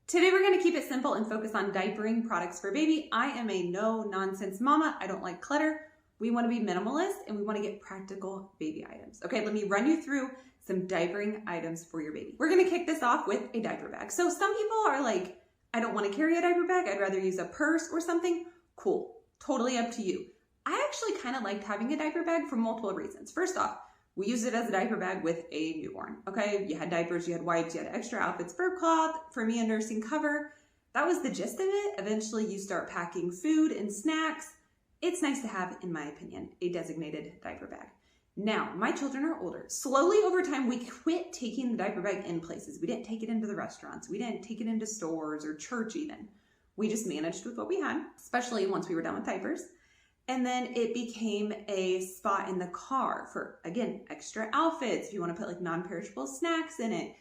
Today we're going to keep it simple and focus on diapering products for baby. I am a no-nonsense mama. I don't like clutter. We want to be minimalist and we want to get practical baby items. Okay, let me run you through some diapering items for your baby. We're going to kick this off with a diaper bag. So some people are like, I don't want to carry a diaper bag. I'd rather use a purse or something. Cool. Totally up to you. I actually kind of liked having a diaper bag for multiple reasons. First off, we used it as a diaper bag with a newborn, okay? You had diapers, you had wipes, you had extra outfits, burp cloth, for me a nursing cover. That was the gist of it. Eventually you start packing food and snacks. It's nice to have, in my opinion, a designated diaper bag. Now, my children are older. Slowly over time, we quit taking the diaper bag in places. We didn't take it into the restaurants. We didn't take it into stores or church even. We just managed with what we had, especially once we were done with diapers. And then it became a spot in the car for, again, extra outfits. If you want to put like non-perishable snacks in it,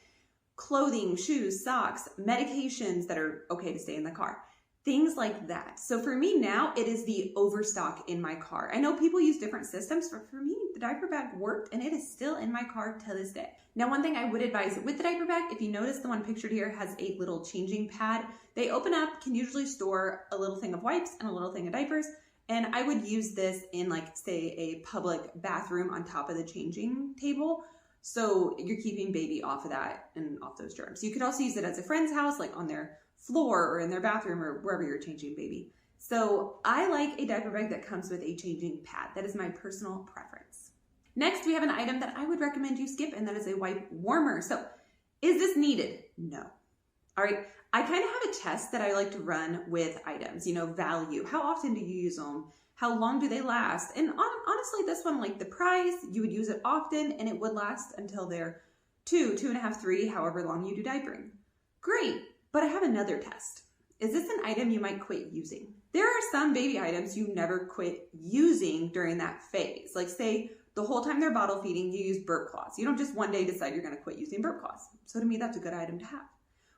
clothing, shoes, socks, medications that are okay to stay in the car, things like that. So for me now, it is the overstock in my car. I know people use different systems, but for me, the diaper bag worked and it is still in my car to this day. Now, one thing I would advise with the diaper bag, if you notice the one pictured here has a little changing pad. They open up, can usually store a little thing of wipes and a little thing of diapers. And I would use this in like, say, a public bathroom on top of the changing table. So you're keeping baby off of that and off those germs. You could also use it as a friend's house, like on their floor or in their bathroom or wherever you're changing baby. So I like a diaper bag that comes with a changing pad. That is my personal preference. Next, we have an item that I would recommend you skip, and that is a wipe warmer. So is this needed? No. All right, I kind of have a test that I like to run with items, value. How often do you use them? How long do they last? And honestly, this one, like the price, you would use it often and it would last until they're 2.5, 3, however long you do diapering. Great, but I have another test. Is this an item you might quit using? There are some baby items you never quit using during that phase. Like say the whole time they're bottle feeding, you use burp cloths. You don't just one day decide you're gonna quit using burp cloths. So to me, that's a good item to have.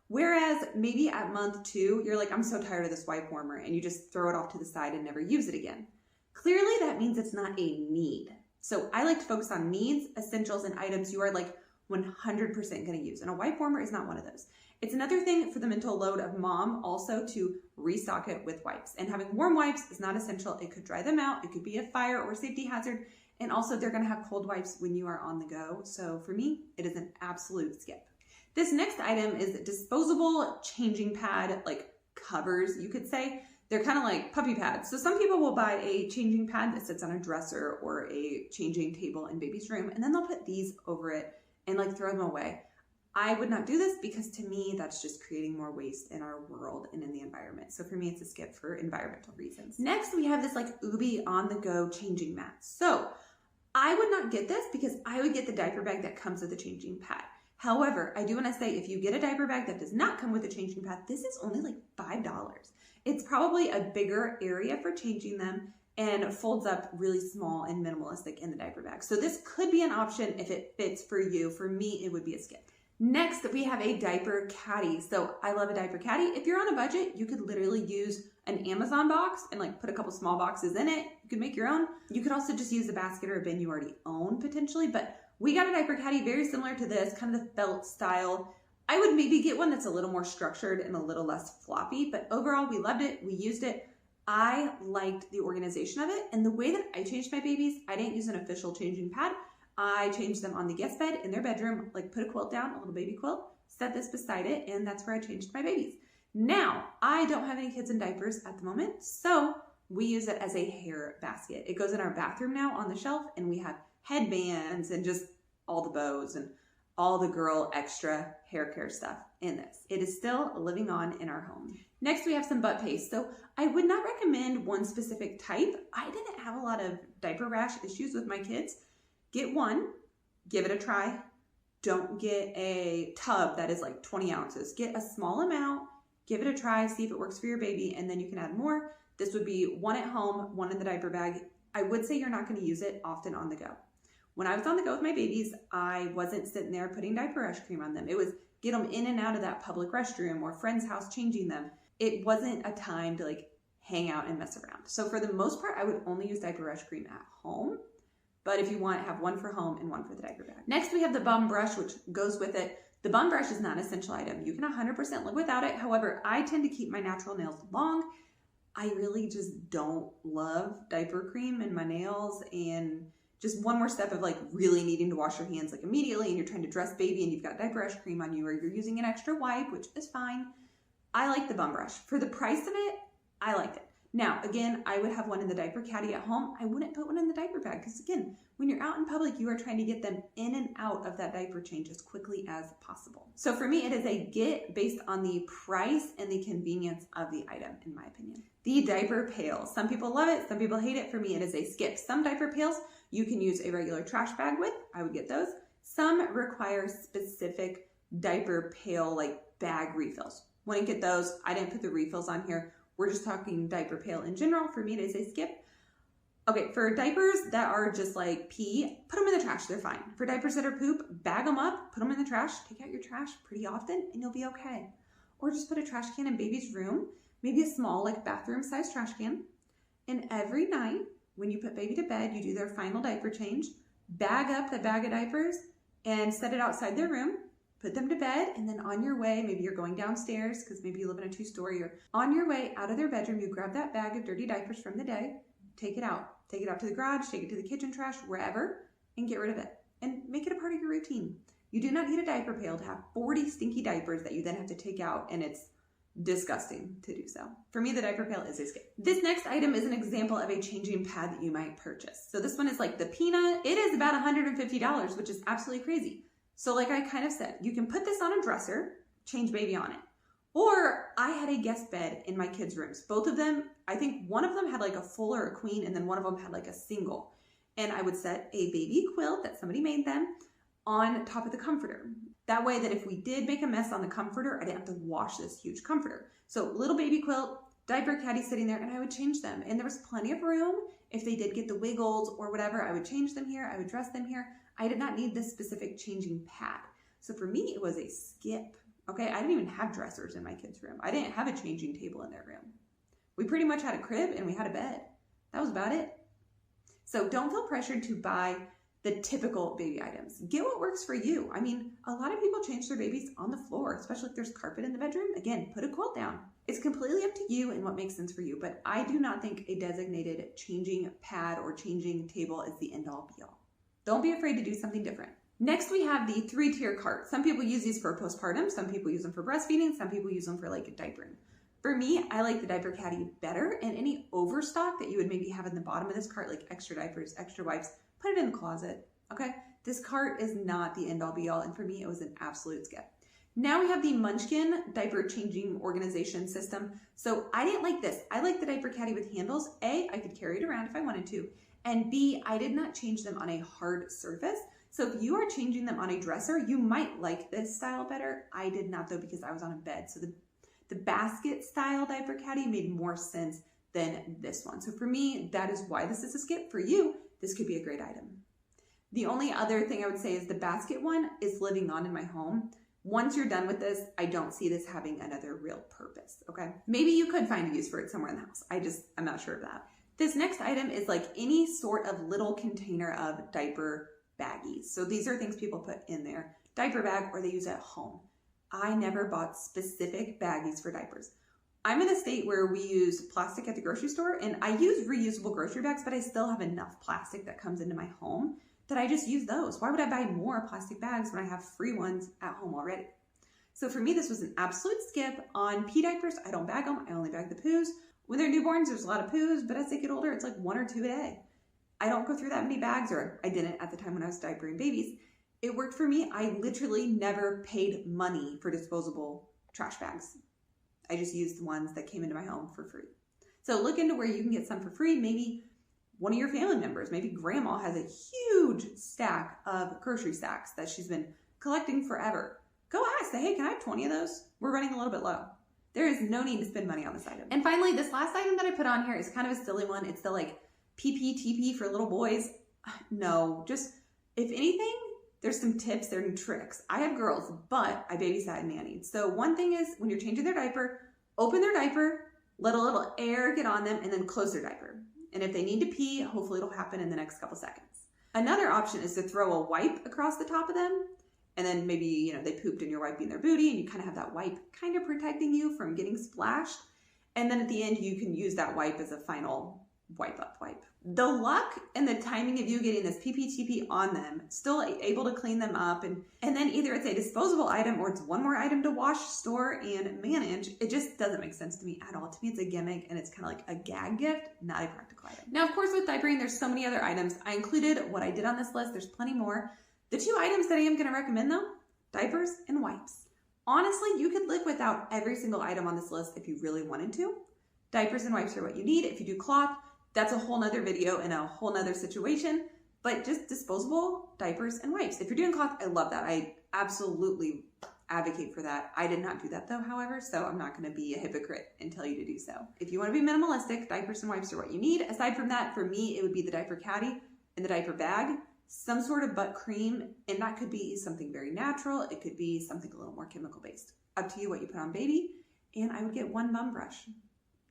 Whereas maybe at month 2, you're like, I'm so tired of this wipe warmer, and you just throw it off to the side and never use it again. Clearly that means it's not a need. So I like to focus on needs, essentials, and items you are like 100% gonna use. And a wipe warmer is not one of those. It's another thing for the mental load of mom also to restock it with wipes. And having warm wipes is not essential. It could dry them out. It could be a fire or safety hazard. And also they're gonna have cold wipes when you are on the go. So for me, it is an absolute skip. This next item is disposable changing pad, like covers, you could say. They're kind of like puppy pads. So some people will buy a changing pad that sits on a dresser or a changing table in baby's room, and then they'll put these over it and like throw them away. I would not do this because to me, that's just creating more waste in our world and in the environment. So for me, it's a skip for environmental reasons. Next, we have this like Ubi on the go changing mat. So I would not get this because I would get the diaper bag that comes with the changing pad. However, I do want to say if you get a diaper bag that does not come with a changing pad, this is only like $5. It's probably a bigger area for changing them and folds up really small and minimalistic in the diaper bag. So this could be an option if it fits for you. For me, it would be a skip. Next, we have a diaper caddy. So I love a diaper caddy. If you're on a budget, you could literally use an Amazon box and like put a couple small boxes in it. You could make your own. You could also just use a basket or a bin you already own potentially, but we got a diaper caddy very similar to this, kind of the felt style. I would maybe get one that's a little more structured and a little less floppy, but overall we loved it. We used it. I liked the organization of it. And the way that I changed my babies, I didn't use an official changing pad. I changed them on the guest bed in their bedroom, like put a quilt down, a little baby quilt, set this beside it, and that's where I changed my babies. Now, I don't have any kids in diapers at the moment, so we use it as a hair basket. It goes in our bathroom now on the shelf, and we have headbands and just all the bows and all the girl extra hair care stuff in this. It is still living on in our home. Next, we have some butt paste. So I would not recommend one specific type. I didn't have a lot of diaper rash issues with my kids. Get one, give it a try. Don't get a tub that is like 20 ounces. Get a small amount, give it a try, see if it works for your baby, and then you can add more. This would be one at home, one in the diaper bag. I would say you're not going to use it often on the go. When I was on the go with my babies, I wasn't sitting there putting diaper rash cream on them. It was get them in and out of that public restroom or friend's house changing them. It wasn't a time to like hang out and mess around. So for the most part, I would only use diaper rash cream at home. But if you want, have one for home and one for the diaper bag. Next, we have the bum brush, which goes with it. The bum brush is not an essential item. You can 100% live without it. However, I tend to keep my natural nails long. I really just don't love diaper cream in my nails, and just one more step of like really needing to wash your hands like immediately, and you're trying to dress baby and you've got diaper rash cream on you, or you're using an extra wipe, which is fine. I like the bum brush. For the price of it, I liked it. Now, again, I would have one in the diaper caddy at home. I wouldn't put one in the diaper bag because, again, when you're out in public, you are trying to get them in and out of that diaper change as quickly as possible. So for me, it is a get based on the price and the convenience of the item, in my opinion. The diaper pail. Some people love it, some people hate it. For me, it is a skip. Some diaper pails you can use a regular trash bag with. I would get those. Some require specific diaper pail, like bag refills. Wouldn't get those. I didn't put the refills on here. We're just talking diaper pail in general. For me, it is a skip. Okay, for diapers that are just like pee, put them in the trash, they're fine. For diapers that are poop, bag them up, put them in the trash, take out your trash pretty often, and you'll be okay. Or just put a trash can in baby's room, maybe a small like bathroom size trash can. And every night when you put baby to bed, you do their final diaper change, bag up the bag of diapers and set it outside their room. Put them to bed, and then on your way, maybe you're going downstairs because maybe you live in a 2-story, or on your way out of their bedroom, you grab that bag of dirty diapers from the day, take it out. Take it out to the garage, take it to the kitchen trash, wherever, and get rid of it. And make it a part of your routine. You do not need a diaper pail to have 40 stinky diapers that you then have to take out, and it's disgusting to do so. For me, the diaper pail is a skip. This next item is an example of a changing pad that you might purchase. So this one is like the Peanut. It is about $150, which is absolutely crazy. So like I kind of said, you can put this on a dresser, change baby on it. Or I had a guest bed in my kids' rooms. Both of them, I think one of them had like a full or a queen, and then one of them had like a single. And I would set a baby quilt that somebody made them on top of the comforter. That way that if we did make a mess on the comforter, I didn't have to wash this huge comforter. So little baby quilt, diaper caddy sitting there, and I would change them. And there was plenty of room. If they did get the wiggles or whatever, I would change them here. I would dress them here. I did not need this specific changing pad. So for me, it was a skip. Okay, I didn't even have dressers in my kids' room. I didn't have a changing table in their room. We pretty much had a crib and we had a bed. That was about it. So don't feel pressured to buy the typical baby items. Get what works for you. I mean, a lot of people change their babies on the floor, especially if there's carpet in the bedroom. Again, put a quilt down. It's completely up to you and what makes sense for you, but I do not think a designated changing pad or changing table is the end all be all. Don't be afraid to do something different. Next, we have the 3-tier cart. Some people use these for postpartum. Some people use them for breastfeeding. Some people use them for like diapering. For me, I like the diaper caddy better, and any overstock that you would maybe have in the bottom of this cart, like extra diapers, extra wipes, put it in the closet, okay? This cart is not the end all be all, and for me, it was an absolute skip. Now we have the Munchkin diaper changing organization system. So I didn't like this. I like the diaper caddy with handles. A, I could carry it around if I wanted to, and B, I did not change them on a hard surface. So if you are changing them on a dresser, you might like this style better. I did not though, because I was on a bed. So the basket style diaper caddy made more sense than this one. So for me, that is why this is a skip. For you, this could be a great item. The only other thing I would say is the basket one is living on in my home. Once you're done with this, I don't see this having another real purpose, okay? Maybe you could find a use for it somewhere in the house. I'm not sure of that. This next item is like any sort of little container of diaper baggies. So these are things people put in their diaper bag or they use at home. I never bought specific baggies for diapers. I'm in a state where we use plastic at the grocery store, and I use reusable grocery bags, but I still have enough plastic that comes into my home that I just use those. Why would I buy more plastic bags when I have free ones at home already? So for me, this was an absolute skip. On pee diapers, I don't bag them. I only bag the poos. When they're newborns, there's a lot of poos, but as they get older, it's like 1 or 2 a day. I don't go through that many bags, or I didn't at the time when I was diapering babies. It worked for me. I literally never paid money for disposable trash bags. I just used the ones that came into my home for free. So look into where you can get some for free. Maybe one of your family members, maybe grandma has a huge stack of grocery sacks that she's been collecting forever. Go ask, say, hey, can I have 20 of those? We're running a little bit low. There is no need to spend money on this item. And finally, this last item that I put on here is kind of a silly one. It's the like PPTP for little boys. No, just if anything, there's some tips, there's some tricks. I have girls, but I babysat and nannied. So one thing is when you're changing their diaper, open their diaper, let a little air get on them, and then close their diaper. And if they need to pee, hopefully it'll happen in the next couple seconds. Another option is to throw a wipe across the top of them and then maybe, you know, they pooped and you're wiping their booty and you kind of have that wipe kind of protecting you from getting splashed. And then at the end, you can use that wipe as a final wipe up wipe. The luck and the timing of you getting this PPTP on them, still able to clean them up, and then either it's a disposable item or it's one more item to wash, store, and manage, it just doesn't make sense to me at all. To me, it's a gimmick and it's kind of like a gag gift, not a practical item. Now, of course, with diapering, there's so many other items. I included what I did on this list. There's plenty more. The 2 items that I am going to recommend though, diapers and wipes. Honestly, you could live without every single item on this list if you really wanted to. Diapers and wipes are what you need. If you do cloth, that's a whole nother video and a whole nother situation, but just disposable diapers and wipes. If you're doing cloth, I love that. I absolutely advocate for that. I did not do that though, however, so I'm not going to be a hypocrite and tell you to do so. If you want to be minimalistic, diapers and wipes are what you need. Aside from that, for me, it would be the diaper caddy and the diaper bag, some sort of butt cream, and that could be something very natural. It could be something a little more chemical based. Up to you what you put on baby, and I would get 1 bum brush.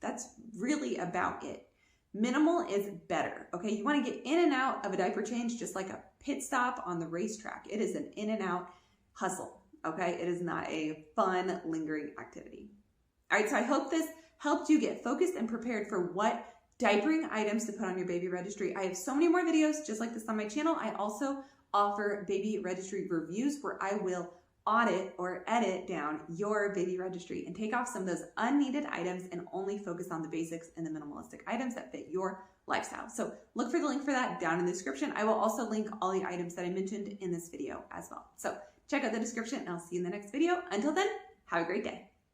That's really about it. Minimal is better, okay? You want to get in and out of a diaper change just like a pit stop on the racetrack. It is an in and out hustle, okay? It is not a fun, lingering activity. All right, so I hope this helped you get focused and prepared for what diapering items to put on your baby registry. I have so many more videos just like this on my channel. I also offer baby registry reviews where I will audit or edit down your baby registry and take off some of those unneeded items and only focus on the basics and the minimalistic items that fit your lifestyle. So look for the link for that down in the description. I will also link all the items that I mentioned in this video as well. So check out the description and I'll see you in the next video. Until then, have a great day.